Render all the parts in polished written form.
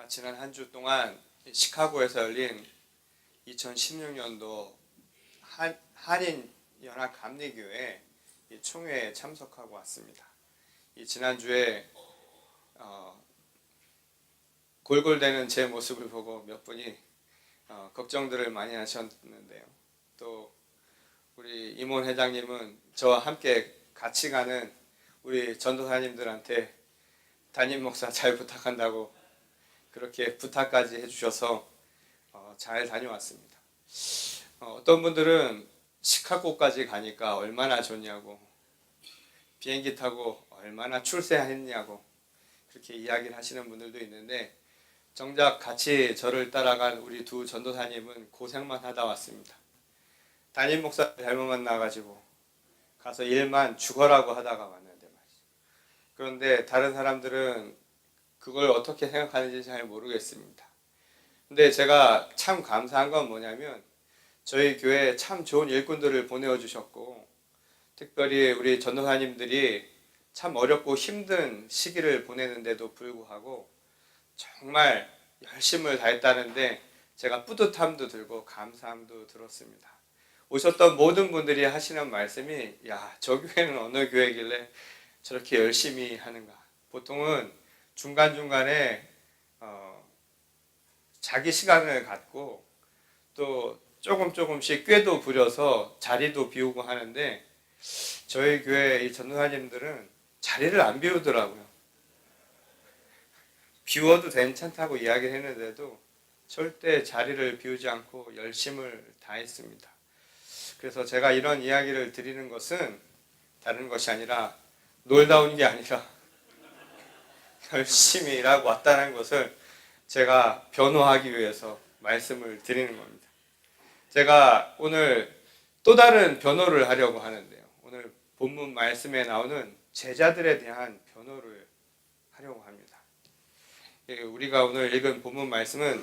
지난 한 주 동안 시카고에서 열린 2016년도 한인 연합 감리교회 총회에 참석하고 왔습니다. 지난주에 골골대는 제 모습을 보고 몇 분이 걱정들을 많이 하셨는데요. 또 우리 임원 회장님은 저와 함께 같이 가는 우리 전도사님들한테 담임 목사 잘 부탁한다고 그렇게 부탁까지 해주셔서 잘 다녀왔습니다. 어떤 분들은 시카고까지 가니까 얼마나 좋냐고, 비행기 타고 얼마나 출세했냐고 그렇게 이야기를 하시는 분들도 있는데, 정작 같이 저를 따라간 우리 두 전도사님은 고생만 하다 왔습니다. 담임 목사 잘못 만나가지고 가서 일만 죽어라고 하다가 왔는데 말이죠. 그런데 다른 사람들은 그걸 어떻게 생각하는지 잘 모르겠습니다. 근데 제가 참 감사한 건 뭐냐면, 저희 교회에 참 좋은 일꾼들을 보내어 주셨고, 특별히 우리 전도사님들이 참 어렵고 힘든 시기를 보내는데도 불구하고 정말 열심을 다했다는데 제가 뿌듯함도 들고 감사함도 들었습니다. 오셨던 모든 분들이 하시는 말씀이, 야, 저 교회는 어느 교회길래 저렇게 열심히 하는가. 보통은 중간중간에 자기 시간을 갖고 또 조금씩 꾀도 부려서 자리도 비우고 하는데, 저희 교회 이 전도사님들은 자리를 안 비우더라고요. 비워도 괜찮다고 이야기를 했는데도 절대 자리를 비우지 않고 열심을 다했습니다. 그래서 제가 이런 이야기를 드리는 것은 다른 것이 아니라, 놀다 온 게 아니라 열심히 일하고 왔다는 것을 제가 변호하기 위해서 말씀을 드리는 겁니다. 제가 오늘 또 다른 변호를 하려고 하는데요. 오늘 본문 말씀에 나오는 제자들에 대한 변호를 하려고 합니다. 우리가 오늘 읽은 본문 말씀은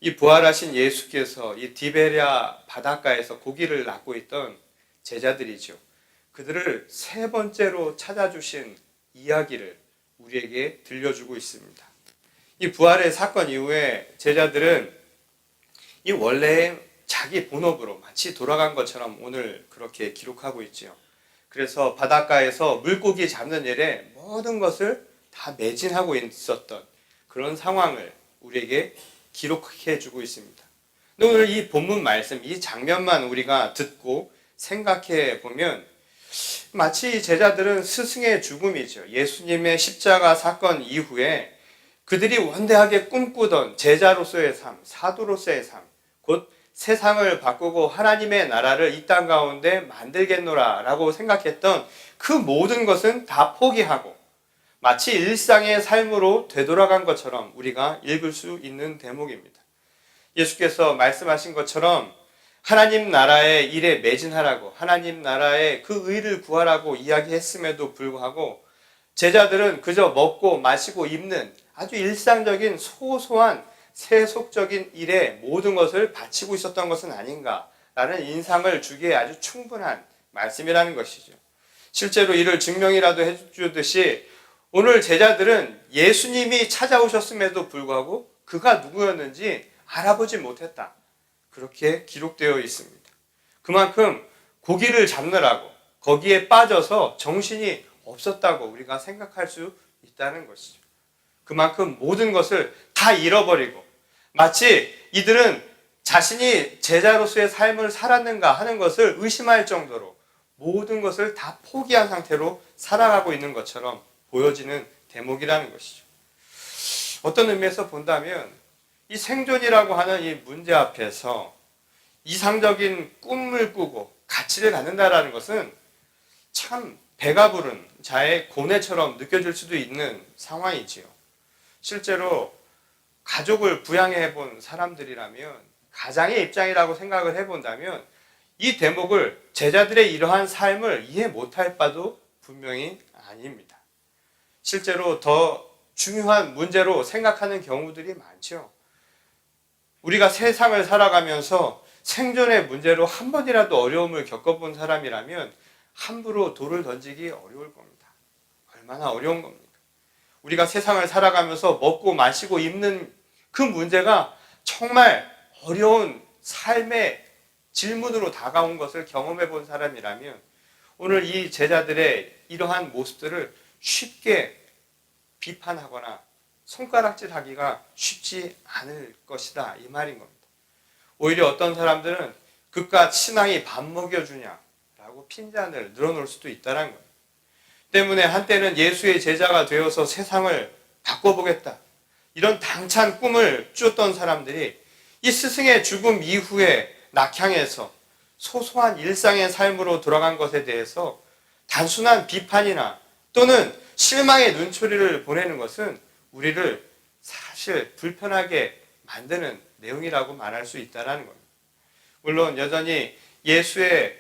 이 부활하신 예수께서 이 디베랴 바닷가에서 고기를 낚고 있던 제자들이죠. 그들을 세 번째로 찾아주신 이야기를 우리에게 들려주고 있습니다. 이 부활의 사건 이후에 제자들은 이 원래의 자기 본업으로 마치 돌아간 것처럼 오늘 그렇게 기록하고 있지요. 그래서 바닷가에서 물고기 잡는 일에 모든 것을 다 매진하고 있었던 그런 상황을 우리에게 기록해 주고 있습니다. 근데 오늘 이 본문 말씀, 이 장면만 우리가 듣고 생각해 보면 마치 제자들은 스승의 죽음이죠. 예수님의 십자가 사건 이후에 그들이 원대하게 꿈꾸던 제자로서의 삶, 사도로서의 삶, 곧 세상을 바꾸고 하나님의 나라를 이 땅 가운데 만들겠노라 라고 생각했던 그 모든 것은 다 포기하고 마치 일상의 삶으로 되돌아간 것처럼 우리가 읽을 수 있는 대목입니다. 예수께서 말씀하신 것처럼 하나님 나라의 일에 매진하라고, 하나님 나라의 그 의를 구하라고 이야기했음에도 불구하고 제자들은 그저 먹고 마시고 입는 아주 일상적인 소소한 세속적인 일에 모든 것을 바치고 있었던 것은 아닌가라는 인상을 주기에 아주 충분한 말씀이라는 것이죠. 실제로 이를 증명이라도 해주듯이 오늘 제자들은 예수님이 찾아오셨음에도 불구하고 그가 누구였는지 알아보지 못했다. 그렇게 기록되어 있습니다. 그만큼 고기를 잡느라고 거기에 빠져서 정신이 없었다고 우리가 생각할 수 있다는 것이죠. 그만큼 모든 것을 다 잃어버리고 마치 이들은 자신이 제자로서의 삶을 살았는가 하는 것을 의심할 정도로 모든 것을 다 포기한 상태로 살아가고 있는 것처럼 보여지는 대목이라는 것이죠. 어떤 의미에서 본다면 이 생존이라고 하는 이 문제 앞에서 이상적인 꿈을 꾸고 가치를 갖는다라는 것은 참 배가 부른 자의 고뇌처럼 느껴질 수도 있는 상황이지요. 실제로 가족을 부양해 본 사람들이라면, 가장의 입장이라고 생각을 해본다면 이 대목을, 제자들의 이러한 삶을 이해 못할 바도 분명히 아닙니다. 실제로 더 중요한 문제로 생각하는 경우들이 많죠. 우리가 세상을 살아가면서 생존의 문제로 한 번이라도 어려움을 겪어본 사람이라면 함부로 돌을 던지기 어려울 겁니다. 얼마나 어려운 겁니까? 우리가 세상을 살아가면서 먹고 마시고 입는 그 문제가 정말 어려운 삶의 질문으로 다가온 것을 경험해 본 사람이라면 오늘 이 제자들의 이러한 모습들을 쉽게 비판하거나 손가락질하기가 쉽지 않을 것이다, 이 말인 겁니다. 오히려 어떤 사람들은 그깟 신앙이 밥 먹여주냐라고 핀잔을 늘어놓을 수도 있다는 거예요. 때문에 한때는 예수의 제자가 되어서 세상을 바꿔보겠다, 이런 당찬 꿈을 쫓던 사람들이 이 스승의 죽음 이후에 낙향해서 소소한 일상의 삶으로 돌아간 것에 대해서 단순한 비판이나 또는 실망의 눈초리를 보내는 것은 우리를 사실 불편하게 만드는 내용이라고 말할 수 있다는 겁니다. 물론 여전히 예수의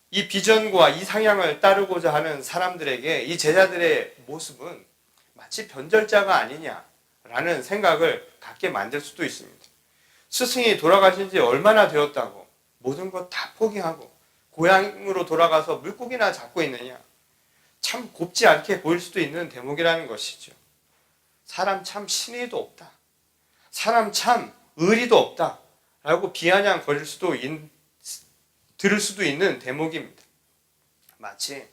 이 비전과 이 상향을 따르고자 하는 사람들에게 이 제자들의 모습은 마치 변절자가 아니냐라는 생각을 갖게 만들 수도 있습니다. 스승이 돌아가신 지 얼마나 되었다고 모든 것 다 포기하고 고향으로 돌아가서 물고기나 잡고 있느냐, 참 곱지 않게 보일 수도 있는 대목이라는 것이죠. 사람 참 신의도 없다, 사람 참 의리도 없다 라고 비아냥거릴 수도 들을 수도 있는 대목입니다. 마치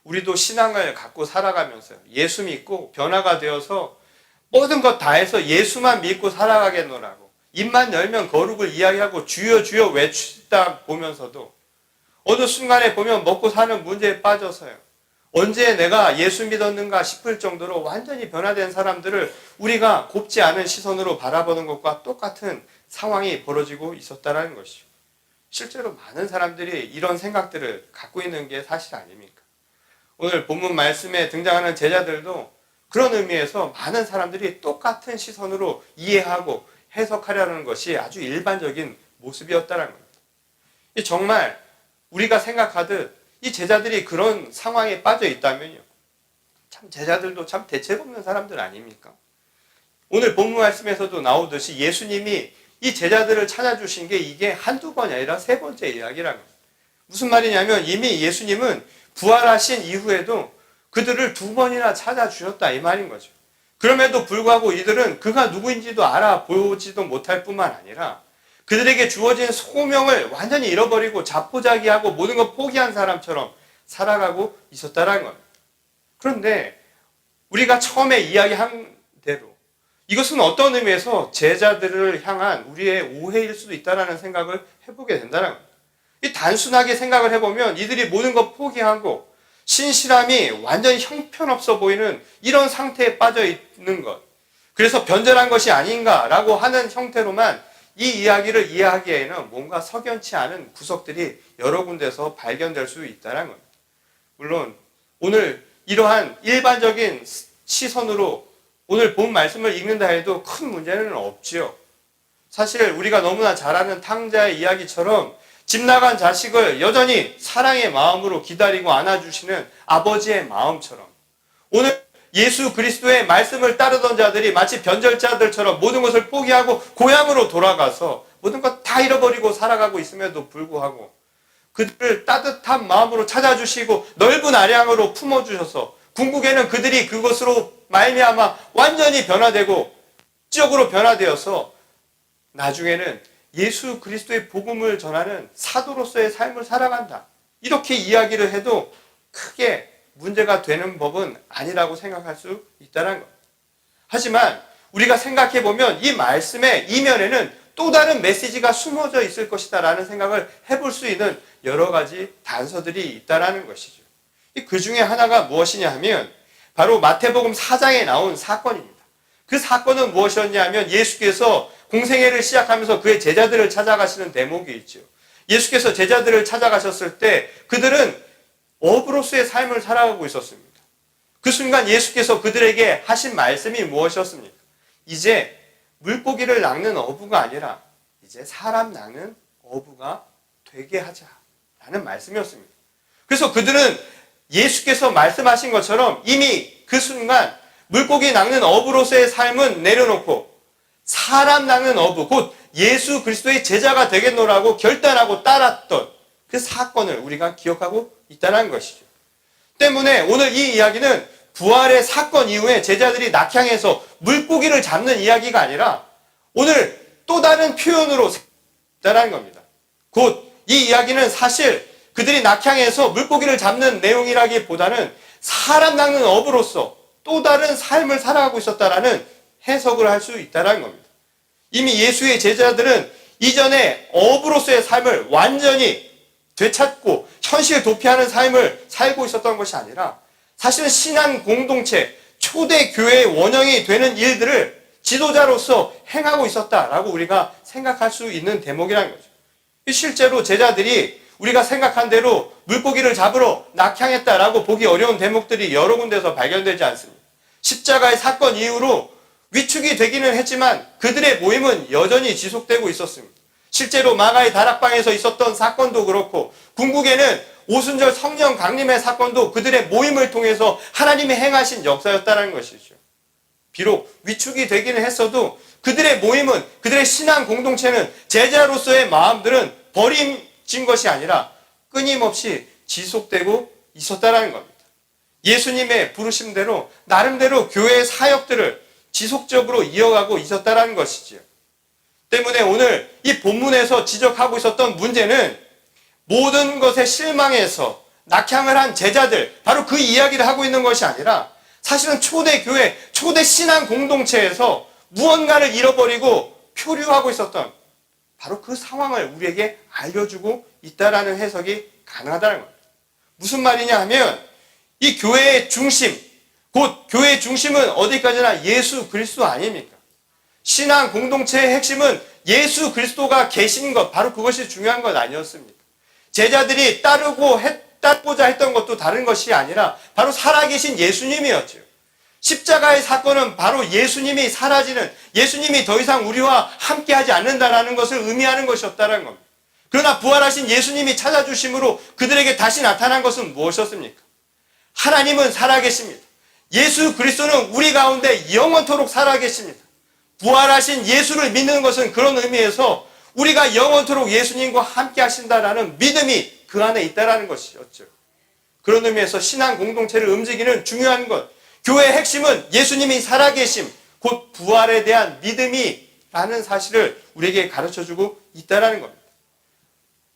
우리도 신앙을 갖고 살아가면서 예수 믿고 변화가 되어서 모든 것 다 해서 예수만 믿고 살아가겠노라고 입만 열면 거룩을 이야기하고 주여 주여 외치다 보면서도 어느 순간에 보면 먹고 사는 문제에 빠져서요, 언제 내가 예수 믿었는가 싶을 정도로 완전히 변화된 사람들을 우리가 곱지 않은 시선으로 바라보는 것과 똑같은 상황이 벌어지고 있었다는 것이죠. 실제로 많은 사람들이 이런 생각들을 갖고 있는 게 사실 아닙니까? 오늘 본문 말씀에 등장하는 제자들도 그런 의미에서 많은 사람들이 똑같은 시선으로 이해하고 해석하려는 것이 아주 일반적인 모습이었다는 겁니다. 정말 우리가 생각하듯 이 제자들이 그런 상황에 빠져 있다면요, 참 제자들도 참 대책 없는 사람들 아닙니까? 오늘 본문 말씀에서도 나오듯이 예수님이 이 제자들을 찾아주신 게 이게 한두 번이 아니라 세 번째 이야기라는 겁니다. 무슨 말이냐면 이미 예수님은 부활하신 이후에도 그들을 두 번이나 찾아주셨다, 이 말인 거죠. 그럼에도 불구하고 이들은 그가 누구인지도 알아보지도 못할 뿐만 아니라 그들에게 주어진 소명을 완전히 잃어버리고 자포자기하고 모든 걸 포기한 사람처럼 살아가고 있었다는 겁니다. 그런데 우리가 처음에 이야기한 대로 이것은 어떤 의미에서 제자들을 향한 우리의 오해일 수도 있다는 생각을 해보게 된다는 겁니다. 단순하게 생각을 해보면 이들이 모든 걸 포기하고 신실함이 완전히 형편없어 보이는 이런 상태에 빠져 있는 것, 그래서 변절한 것이 아닌가라고 하는 형태로만 이 이야기를 이해하기에는 뭔가 석연치 않은 구석들이 여러 군데서 발견될 수 있다는 겁니다. 물론 오늘 이러한 일반적인 시선으로 오늘 본 말씀을 읽는다 해도 큰 문제는 없지요. 사실 우리가 너무나 잘 아는 탕자의 이야기처럼 집 나간 자식을 여전히 사랑의 마음으로 기다리고 안아주시는 아버지의 마음처럼 오늘 예수 그리스도의 말씀을 따르던 자들이 마치 변절자들처럼 모든 것을 포기하고 고향으로 돌아가서 모든 것 다 잃어버리고 살아가고 있음에도 불구하고 그들을 따뜻한 마음으로 찾아주시고 넓은 아량으로 품어주셔서 궁극에는 그들이 그것으로 말미암아 완전히 변화되고 지적으로 변화되어서 나중에는 예수 그리스도의 복음을 전하는 사도로서의 삶을 살아간다, 이렇게 이야기를 해도 크게 문제가 되는 법은 아니라고 생각할 수 있다는 것. 하지만 우리가 생각해 보면 이 말씀의 이면에는 또 다른 메시지가 숨어져 있을 것이다 라는 생각을 해볼 수 있는 여러 가지 단서들이 있다는 것이죠. 그 중에 하나가 무엇이냐 하면 바로 마태복음 4장에 나온 사건입니다. 그 사건은 무엇이었냐 하면 예수께서 공생애를 시작하면서 그의 제자들을 찾아가시는 대목이 있죠. 예수께서 제자들을 찾아가셨을 때 그들은 어부로서의 삶을 살아가고 있었습니다. 그 순간 예수께서 그들에게 하신 말씀이 무엇이었습니까? 이제 물고기를 낚는 어부가 아니라 이제 사람 낚는 어부가 되게 하자라는 말씀이었습니다. 그래서 그들은 예수께서 말씀하신 것처럼 이미 그 순간 물고기 낚는 어부로서의 삶은 내려놓고 사람 낚는 어부, 곧 예수 그리스도의 제자가 되겠노라고 결단하고 따랐던 그 사건을 우리가 기억하고 있다는 것이죠. 때문에 오늘 이 이야기는 부활의 사건 이후에 제자들이 낙향해서 물고기를 잡는 이야기가 아니라 오늘 또 다른 표현으로 있다라는 겁니다. 곧 이 이야기는 사실 그들이 낙향에서 물고기를 잡는 내용이라기보다는 사람 낚는 어부로서 또 다른 삶을 살아가고 있었다라는 해석을 할 수 있다는 겁니다. 이미 예수의 제자들은 이전에 어부로서의 삶을 완전히 되찾고 현실 도피하는 삶을 살고 있었던 것이 아니라 사실은 신앙 공동체, 초대 교회의 원형이 되는 일들을 지도자로서 행하고 있었다라고 우리가 생각할 수 있는 대목이라는 거죠. 실제로 제자들이 우리가 생각한 대로 물고기를 잡으러 낙향했다라고 보기 어려운 대목들이 여러 군데서 발견되지 않습니다. 십자가의 사건 이후로 위축이 되기는 했지만 그들의 모임은 여전히 지속되고 있었습니다. 실제로 마가의 다락방에서 있었던 사건도 그렇고 궁극에는 오순절 성령 강림의 사건도 그들의 모임을 통해서 하나님이 행하신 역사였다는 것이죠. 비록 위축이 되기는 했어도 그들의 모임은, 그들의 신앙 공동체는, 제자로서의 마음들은 버림진 것이 아니라 끊임없이 지속되고 있었다는 겁니다. 예수님의 부르심대로 나름대로 교회의 사역들을 지속적으로 이어가고 있었다는 것이지요. 때문에 오늘 이 본문에서 지적하고 있었던 문제는 모든 것에 실망해서 낙향을 한 제자들, 바로 그 이야기를 하고 있는 것이 아니라 사실은 초대 교회, 초대 신앙 공동체에서 무언가를 잃어버리고 표류하고 있었던 바로 그 상황을 우리에게 알려주고 있다라는 해석이 가능하다는 겁니다. 무슨 말이냐 하면 이 교회의 중심, 곧 교회의 중심은 어디까지나 예수 그리스도 아닙니까? 신앙 공동체의 핵심은 예수 그리스도가 계신 것, 바로 그것이 중요한 것 아니었습니까? 제자들이 따르고자 했던 것도 다른 것이 아니라 바로 살아계신 예수님이었죠. 십자가의 사건은 바로 예수님이 사라지는, 예수님이 더 이상 우리와 함께하지 않는다라는 것을 의미하는 것이었다는 겁니다. 그러나 부활하신 예수님이 찾아주심으로 그들에게 다시 나타난 것은 무엇이었습니까? 하나님은 살아계십니다. 예수 그리스도는 우리 가운데 영원토록 살아계십니다. 부활하신 예수를 믿는 것은 그런 의미에서 우리가 영원토록 예수님과 함께 하신다라는 믿음이 그 안에 있다라는 것이었죠. 그런 의미에서 신앙 공동체를 움직이는 중요한 것, 교회의 핵심은 예수님이 살아계심, 곧 부활에 대한 믿음이라는 사실을 우리에게 가르쳐주고 있다는 겁니다.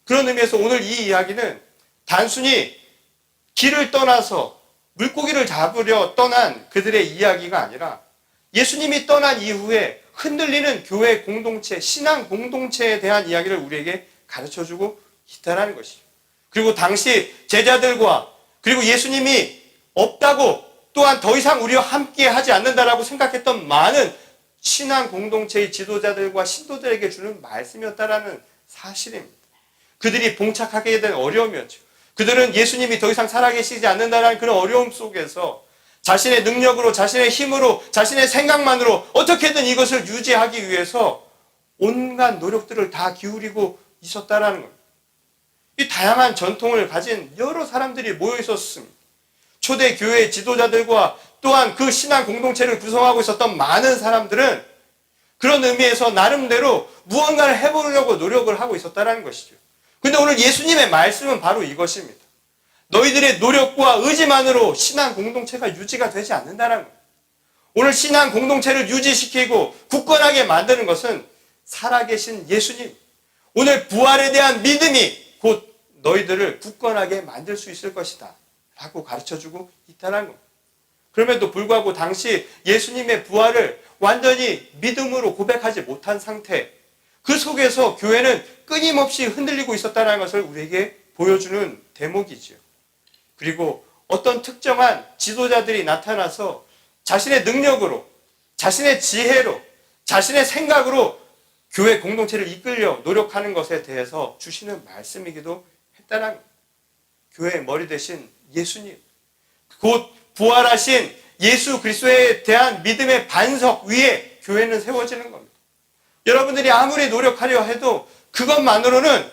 그런 의미에서 오늘 이 이야기는 단순히 길을 떠나서 물고기를 잡으려 떠난 그들의 이야기가 아니라 예수님이 떠난 이후에 흔들리는 교회 공동체, 신앙 공동체에 대한 이야기를 우리에게 가르쳐주고 있다는 것이죠. 그리고 당시 제자들과 그리고 예수님이 없다고 또한 더 이상 우리와 함께 하지 않는다라고 생각했던 많은 신앙 공동체의 지도자들과 신도들에게 주는 말씀이었다라는 사실입니다. 그들이 봉착하게 된 어려움이었죠. 그들은 예수님이 더 이상 살아계시지 않는다라는 그런 어려움 속에서 자신의 능력으로, 자신의 힘으로, 자신의 생각만으로 어떻게든 이것을 유지하기 위해서 온갖 노력들을 다 기울이고 있었다라는 겁니다. 이 다양한 전통을 가진 여러 사람들이 모여 있었습니다. 초대 교회 지도자들과 또한 그 신앙 공동체를 구성하고 있었던 많은 사람들은 그런 의미에서 나름대로 무언가를 해보려고 노력을 하고 있었다는 것이죠. 근데 오늘 예수님의 말씀은 바로 이것입니다. 너희들의 노력과 의지만으로 신앙 공동체가 유지가 되지 않는다는 거예요. 오늘 신앙 공동체를 유지시키고 굳건하게 만드는 것은 살아계신 예수님, 오늘 부활에 대한 믿음이 곧 너희들을 굳건하게 만들 수 있을 것이다 라고 가르쳐주고 있다는 겁니다. 그럼에도 불구하고 당시 예수님의 부활을 완전히 믿음으로 고백하지 못한 상태, 그 속에서 교회는 끊임없이 흔들리고 있었다는 것을 우리에게 보여주는 대목이지요. 그리고 어떤 특정한 지도자들이 나타나서 자신의 능력으로, 자신의 지혜로, 자신의 생각으로 교회 공동체를 이끌려 노력하는 것에 대해서 주시는 말씀이기도 했다는 겁니다. 교회의 머리 대신 예수님, 곧 부활하신 예수 그리스도에 대한 믿음의 반석 위에 교회는 세워지는 겁니다. 여러분들이 아무리 노력하려 해도 그것만으로는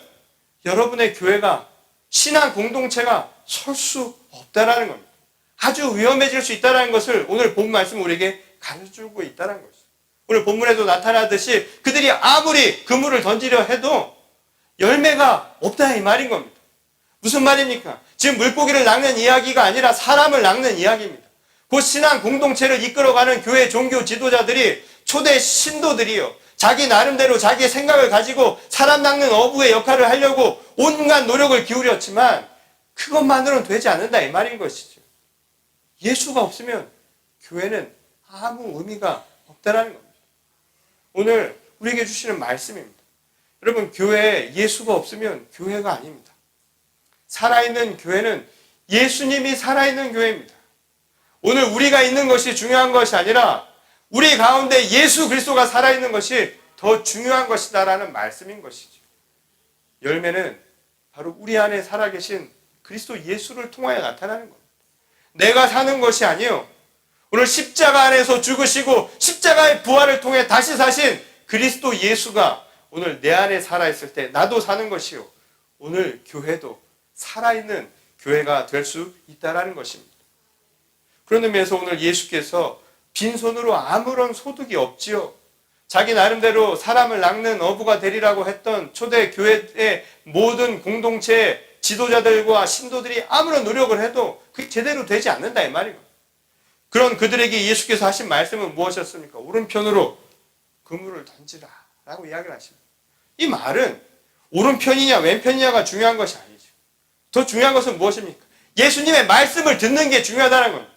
여러분의 교회가, 신앙 공동체가 설 수 없다라는 겁니다. 아주 위험해질 수 있다는 것을 오늘 본 말씀 우리에게 가르쳐주고 있다는 것이죠. 오늘 본문에도 나타나듯이 그들이 아무리 그물을 던지려 해도 열매가 없다 이 말인 겁니다. 무슨 말입니까? 지금 물고기를 낚는 이야기가 아니라 사람을 낚는 이야기입니다. 곧 신앙 공동체를 이끌어가는 교회 종교 지도자들이, 초대 신도들이요, 자기 나름대로 자기의 생각을 가지고 사람 낚는 어부의 역할을 하려고 온갖 노력을 기울였지만 그것만으로는 되지 않는다 이 말인 것이죠. 예수가 없으면 교회는 아무 의미가 없다라는 겁니다. 오늘 우리에게 주시는 말씀입니다. 여러분, 교회에 예수가 없으면 교회가 아닙니다. 살아있는 교회는 예수님이 살아있는 교회입니다. 오늘 우리가 있는 것이 중요한 것이 아니라 우리 가운데 예수 그리스도가 살아있는 것이 더 중요한 것이다라는 말씀인 것이죠. 열매는 바로 우리 안에 살아계신 그리스도 예수를 통하여 나타나는 겁니다. 내가 사는 것이 아니요, 오늘 십자가 안에서 죽으시고 십자가의 부활을 통해 다시 사신 그리스도 예수가 오늘 내 안에 살아있을 때 나도 사는 것이요, 오늘 교회도 살아있는 교회가 될 수 있다는 것입니다. 그런 의미에서 오늘 예수께서 빈손으로 아무런 소득이 없지요, 자기 나름대로 사람을 낚는 어부가 되리라고 했던 초대 교회의 모든 공동체의 지도자들과 신도들이 아무런 노력을 해도 그게 제대로 되지 않는다 이 말이에요. 그런 그들에게 예수께서 하신 말씀은 무엇이었습니까? 오른편으로 그물을 던지라 라고 이야기를 하십니다. 이 말은 오른편이냐 왼편이냐가 중요한 것이 아니죠. 더 중요한 것은 무엇입니까? 예수님의 말씀을 듣는 게 중요하다는 겁니다.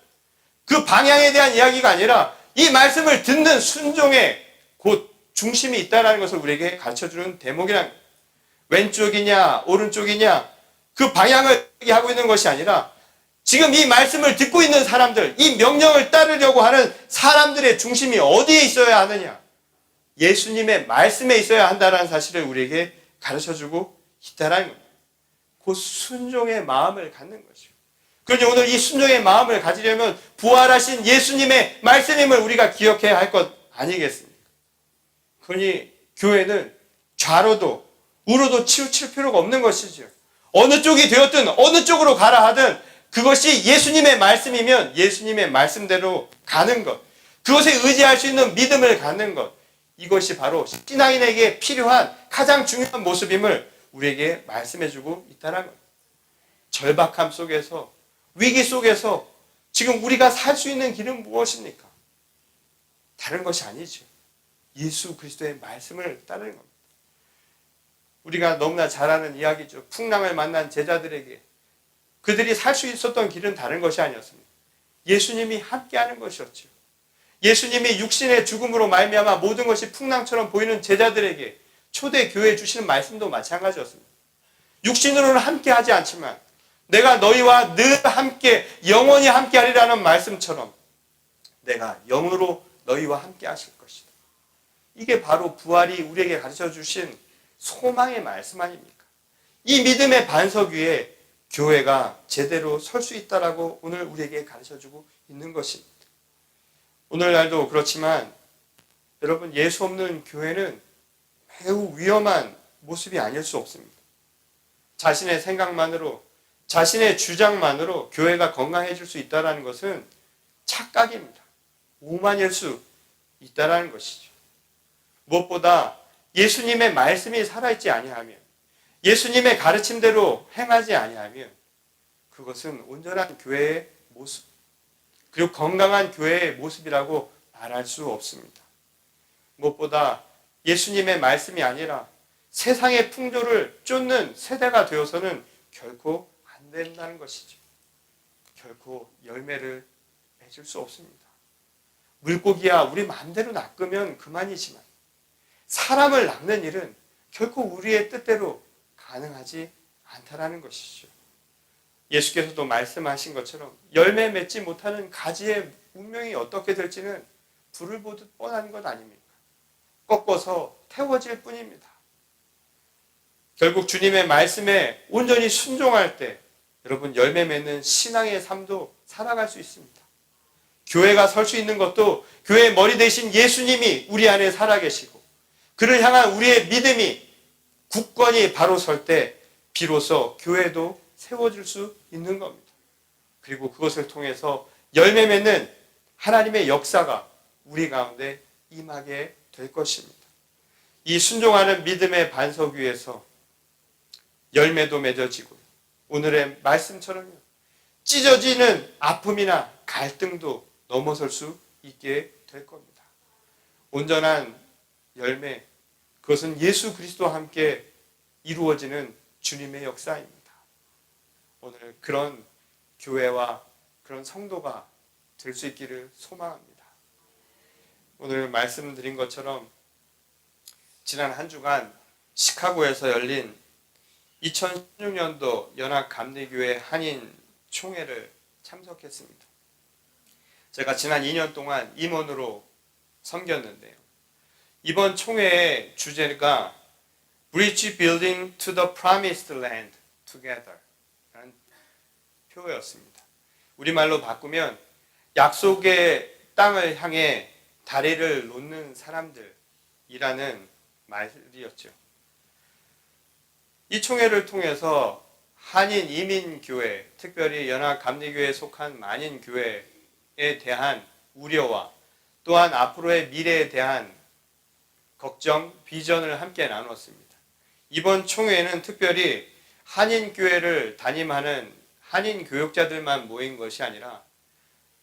그 방향에 대한 이야기가 아니라 이 말씀을 듣는 순종에 곧 중심이 있다는 것을 우리에게 가르쳐주는 대목이란 겁니다. 왼쪽이냐 오른쪽이냐 그 방향을 하고 있는 것이 아니라 지금 이 말씀을 듣고 있는 사람들, 이 명령을 따르려고 하는 사람들의 중심이 어디에 있어야 하느냐? 예수님의 말씀에 있어야 한다는 사실을 우리에게 가르쳐주고 있다는 겁니다. 그 순종의 마음을 갖는 거죠. 그러니 오늘 이 순종의 마음을 가지려면 부활하신 예수님의 말씀임을 우리가 기억해야 할 것 아니겠습니까? 그러니 교회는 좌로도 우로도 치우칠 필요가 없는 것이죠. 어느 쪽이 되었든 어느 쪽으로 가라 하든 그것이 예수님의 말씀이면 예수님의 말씀대로 가는 것, 그것에 의지할 수 있는 믿음을 갖는 것, 이것이 바로 신앙인에게 필요한 가장 중요한 모습임을 우리에게 말씀해주고 있다는 것. 절박함 속에서, 위기 속에서 지금 우리가 살 수 있는 길은 무엇입니까? 다른 것이 아니죠. 예수 그리스도의 말씀을 따르는 겁니다. 우리가 너무나 잘 아는 이야기죠. 풍랑을 만난 제자들에게 그들이 살 수 있었던 길은 다른 것이 아니었습니다. 예수님이 함께하는 것이었죠. 예수님이 육신의 죽음으로 말미암아 모든 것이 풍랑처럼 보이는 제자들에게 초대 교회에 주시는 말씀도 마찬가지였습니다. 육신으로는 함께하지 않지만 내가 너희와 늘 함께 영원히 함께하리라는 말씀처럼 내가 영으로 너희와 함께 하실 것이다. 이게 바로 부활이 우리에게 가르쳐 주신 소망의 말씀 아닙니까? 이 믿음의 반석 위에 교회가 제대로 설 수 있다라고 오늘 우리에게 가르쳐주고 있는 것입니다. 오늘날도 그렇지만 여러분, 예수 없는 교회는 매우 위험한 모습이 아닐 수 없습니다. 자신의 생각만으로, 자신의 주장만으로 교회가 건강해질 수 있다는 것은 착각입니다. 오만일 수 있다는 것이죠. 무엇보다 예수님의 말씀이 살아있지 아니하면, 예수님의 가르침대로 행하지 아니하면 그것은 온전한 교회의 모습, 그리고 건강한 교회의 모습이라고 말할 수 없습니다. 무엇보다 예수님의 말씀이 아니라 세상의 풍조를 쫓는 세대가 되어서는 결코 안 된다는 것이죠. 결코 열매를 맺을 수 없습니다. 물고기야 우리 마음대로 낚으면 그만이지만 사람을 낚는 일은 결코 우리의 뜻대로 가능하지 않다라는 것이죠. 예수께서도 말씀하신 것처럼 열매 맺지 못하는 가지의 운명이 어떻게 될지는 불을 보듯 뻔한 것 아닙니까? 꺾어서 태워질 뿐입니다. 결국 주님의 말씀에 온전히 순종할 때 여러분, 열매 맺는 신앙의 삶도 살아갈 수 있습니다. 교회가 설 수 있는 것도 교회의 머리 대신 예수님이 우리 안에 살아계시고 그를 향한 우리의 믿음이 굳건히 바로 설 때 비로소 교회도 세워질 수 있는 겁니다. 그리고 그것을 통해서 열매 맺는 하나님의 역사가 우리 가운데 임하게 될 것입니다. 이 순종하는 믿음의 반석 위에서 열매도 맺어지고 오늘의 말씀처럼요, 찢어지는 아픔이나 갈등도 넘어설 수 있게 될 겁니다. 온전한 열매, 그것은 예수 그리스도와 함께 이루어지는 주님의 역사입니다. 오늘 그런 교회와 그런 성도가 될 수 있기를 소망합니다. 오늘 말씀드린 것처럼 지난 한 주간 시카고에서 열린 2016년도 연합감리교회 한인 총회를 참석했습니다. 제가 지난 2년 동안 임원으로 섬겼는데요. 이번 총회의 주제가 Bridge Building to the Promised Land Together 라는 표였습니다. 우리말로 바꾸면 약속의 땅을 향해 다리를 놓는 사람들이라는 말이었죠. 이 총회를 통해서 한인 이민교회, 특별히 연합감리교회에 속한 만인교회에 대한 우려와 또한 앞으로의 미래에 대한 걱정, 비전을 함께 나눴습니다. 이번 총회는 특별히 한인교회를 담임하는 한인교역자들만 모인 것이 아니라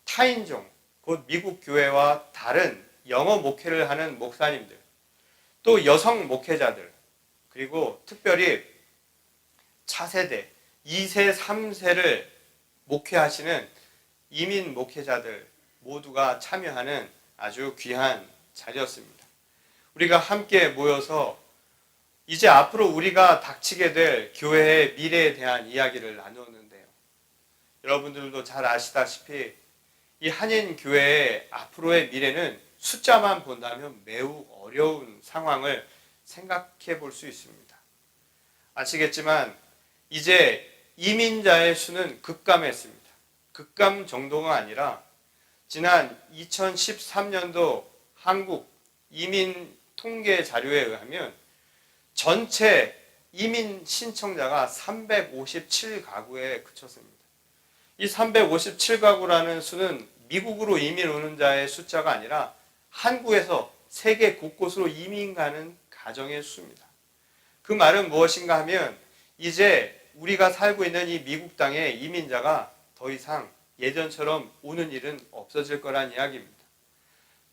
타인종, 곧 미국 교회와 다른 영어 목회를 하는 목사님들, 또 여성 목회자들, 그리고 특별히 차세대, 2세, 3세를 목회하시는 이민 목회자들 모두가 참여하는 아주 귀한 자리였습니다. 우리가 함께 모여서 이제 앞으로 우리가 닥치게 될 교회의 미래에 대한 이야기를 나누었는데요. 여러분들도 잘 아시다시피 이 한인 교회의 앞으로의 미래는 숫자만 본다면 매우 어려운 상황을 생각해 볼 수 있습니다. 아시겠지만 이제 이민자의 수는 급감했습니다. 급감 정도가 아니라 지난 2013년도 한국 이민 통계 자료에 의하면 전체 이민 신청자가 357가구에 그쳤습니다. 이 357가구라는 수는 미국으로 이민 오는 자의 숫자가 아니라 한국에서 세계 곳곳으로 이민 가는 가정의 수입니다. 그 말은 무엇인가 하면 이제 우리가 살고 있는 이 미국 땅에 이민자가 더 이상 예전처럼 오는 일은 없어질 거란 이야기입니다.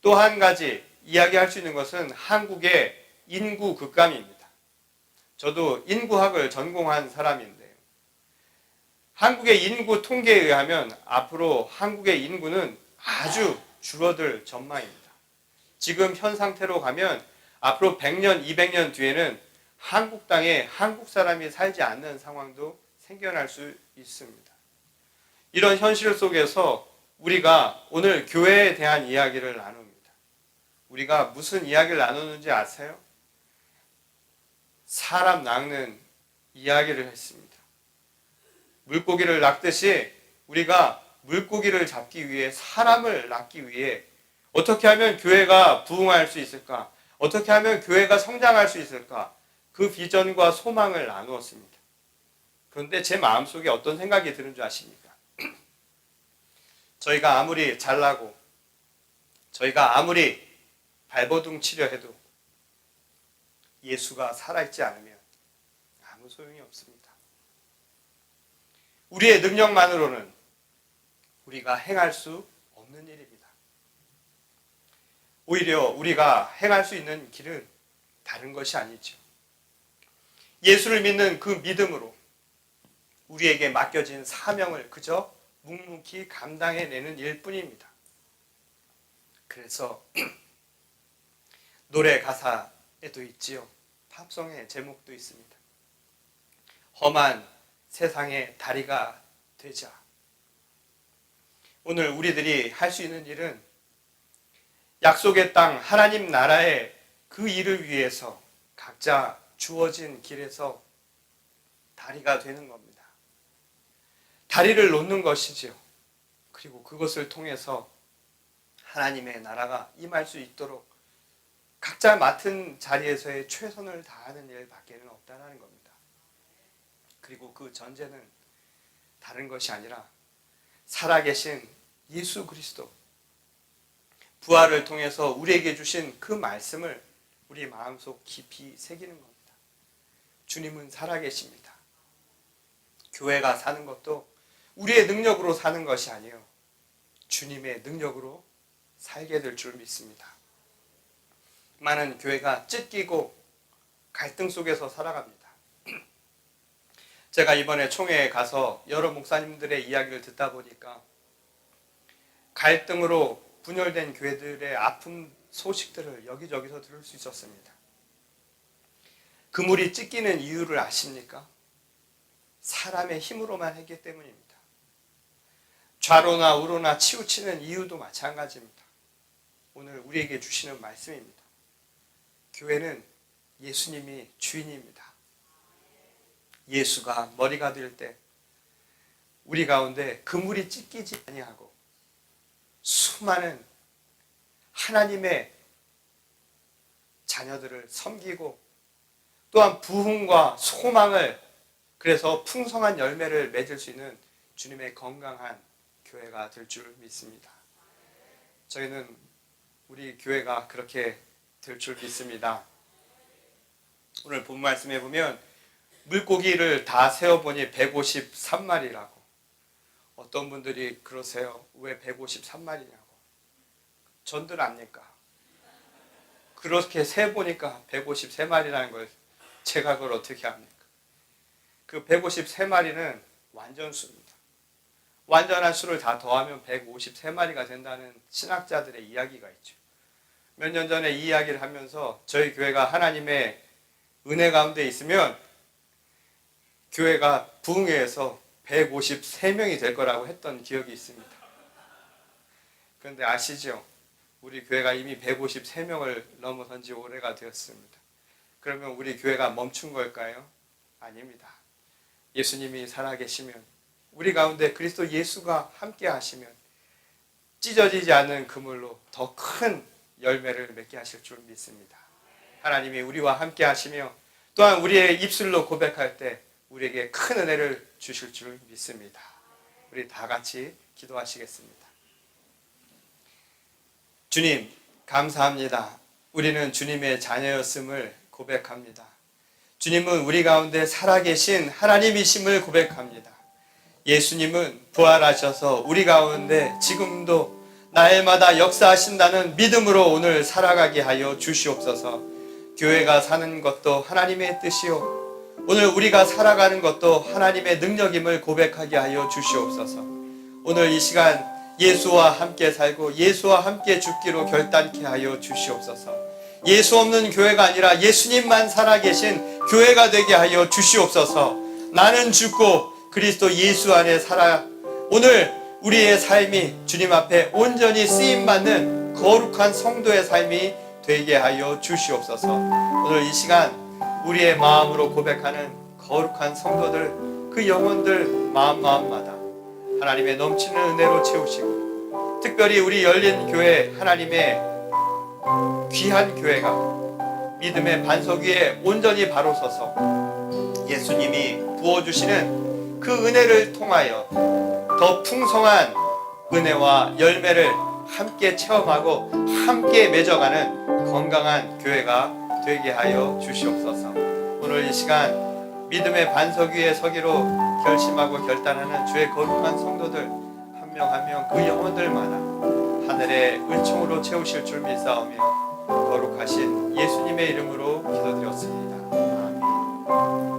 또 한 가지 이야기할 수 있는 것은 한국의 인구 급감입니다. 저도 인구학을 전공한 사람인데요. 한국의 인구 통계에 의하면 앞으로 한국의 인구는 아주 줄어들 전망입니다. 지금 현 상태로 가면 앞으로 100년, 200년 뒤에는 한국 땅에 한국 사람이 살지 않는 상황도 생겨날 수 있습니다. 이런 현실 속에서 우리가 오늘 교회에 대한 이야기를 나눕니다. 우리가 무슨 이야기를 나누는지 아세요? 사람 낚는 이야기를 했습니다. 물고기를 낚듯이 우리가 물고기를 잡기 위해 사람을 낚기 위해 어떻게 하면 교회가 부흥할 수 있을까? 어떻게 하면 교회가 성장할 수 있을까? 그 비전과 소망을 나누었습니다. 그런데 제 마음속에 어떤 생각이 드는 줄 아십니까? 저희가 아무리 잘나고 저희가 아무리 발버둥 치려 해도 예수가 살아있지 않으면 아무 소용이 없습니다. 우리의 능력만으로는 우리가 행할 수 없는 일입니다. 오히려 우리가 행할 수 있는 길은 다른 것이 아니죠. 예수를 믿는 그 믿음으로 우리에게 맡겨진 사명을 그저 묵묵히 감당해내는 일뿐입니다. 그래서 노래 가사에도 있지요. 팝송의 제목도 있습니다. 험한 세상의 다리가 되자. 오늘 우리들이 할 수 있는 일은 약속의 땅 하나님 나라의 그 일을 위해서 각자 주어진 길에서 다리가 되는 겁니다. 다리를 놓는 것이지요. 그리고 그것을 통해서 하나님의 나라가 임할 수 있도록 각자 맡은 자리에서의 최선을 다하는 일밖에는 없다는 겁니다. 그리고 그 전제는 다른 것이 아니라 살아계신 예수 그리스도, 부활을 통해서 우리에게 주신 그 말씀을 우리 마음속 깊이 새기는 겁니다. 주님은 살아계십니다. 교회가 사는 것도 우리의 능력으로 사는 것이 아니에요. 주님의 능력으로 살게 될 줄 믿습니다. 많은 교회가 찢기고 갈등 속에서 살아갑니다. 제가 이번에 총회에 가서 여러 목사님들의 이야기를 듣다 보니까 갈등으로 분열된 교회들의 아픈 소식들을 여기저기서 들을 수 있었습니다. 그물이 찢기는 이유를 아십니까? 사람의 힘으로만 했기 때문입니다. 좌로나 우로나 치우치는 이유도 마찬가지입니다. 오늘 우리에게 주시는 말씀입니다. 교회는 예수님이 주인입니다. 예수가 머리가 될 때 우리 가운데 그물이 찢기지 아니하고 수많은 하나님의 자녀들을 섬기고 또한 부흥과 소망을, 그래서 풍성한 열매를 맺을 수 있는 주님의 건강한 교회가 될 줄 믿습니다. 저희는 우리 교회가 그렇게 될 줄 믿습니다. 오늘 본 말씀에 보면 물고기를 다 세어보니 153마리라고. 어떤 분들이 그러세요. 왜 153마리냐고. 전들 압니까? 그렇게 세보니까 153마리라는 걸 제가 그걸 어떻게 합니까? 그 153마리는 완전수입니다. 완전한 수를 다 더하면 153마리가 된다는 신학자들의 이야기가 있죠. 몇 년 전에 이 이야기를 하면서 저희 교회가 하나님의 은혜 가운데 있으면 교회가 부흥회에서 153명이 될 거라고 했던 기억이 있습니다. 그런데 아시죠? 우리 교회가 이미 153명을 넘어선 지 오래가 되었습니다. 그러면 우리 교회가 멈춘 걸까요? 아닙니다. 예수님이 살아계시면, 우리 가운데 그리스도 예수가 함께 하시면 찢어지지 않는 그물로 더 큰 열매를 맺게 하실 줄 믿습니다. 하나님이 우리와 함께 하시며 또한 우리의 입술로 고백할 때 우리에게 큰 은혜를 주실 줄 믿습니다. 우리 다 같이 기도하시겠습니다. 주님, 감사합니다. 우리는 주님의 자녀였음을 고백합니다. 주님은 우리 가운데 살아계신 하나님이심을 고백합니다. 예수님은 부활하셔서 우리 가운데 지금도 날마다 역사하신다는 믿음으로 오늘 살아가게 하여 주시옵소서. 교회가 사는 것도 하나님의 뜻이요, 오늘 우리가 살아가는 것도 하나님의 능력임을 고백하게 하여 주시옵소서. 오늘 이 시간 예수와 함께 살고 예수와 함께 죽기로 결단케 하여 주시옵소서. 예수 없는 교회가 아니라 예수님만 살아계신 교회가 되게 하여 주시옵소서. 나는 죽고 그리스도 예수 안에 살아 오늘 우리의 삶이 주님 앞에 온전히 쓰임받는 거룩한 성도의 삶이 되게 하여 주시옵소서. 오늘 이 시간 우리의 마음으로 고백하는 거룩한 성도들, 그 영혼들 마음마다 하나님의 넘치는 은혜로 채우시고, 특별히 우리 열린 교회, 하나님의 귀한 교회가 믿음의 반석 위에 온전히 바로 서서 예수님이 부어주시는 그 은혜를 통하여 더 풍성한 은혜와 열매를 함께 체험하고 함께 맺어가는 건강한 교회가 되게 하여 주시옵소서. 오늘 이 시간 믿음의 반석 위에 서기로 결심하고 결단하는 주의 거룩한 성도들 한 명 한 명 그 영혼들마다 하늘의 은총으로 채우실 줄 믿사오며 거룩하신 예수님의 이름으로 기도드렸습니다. 아멘.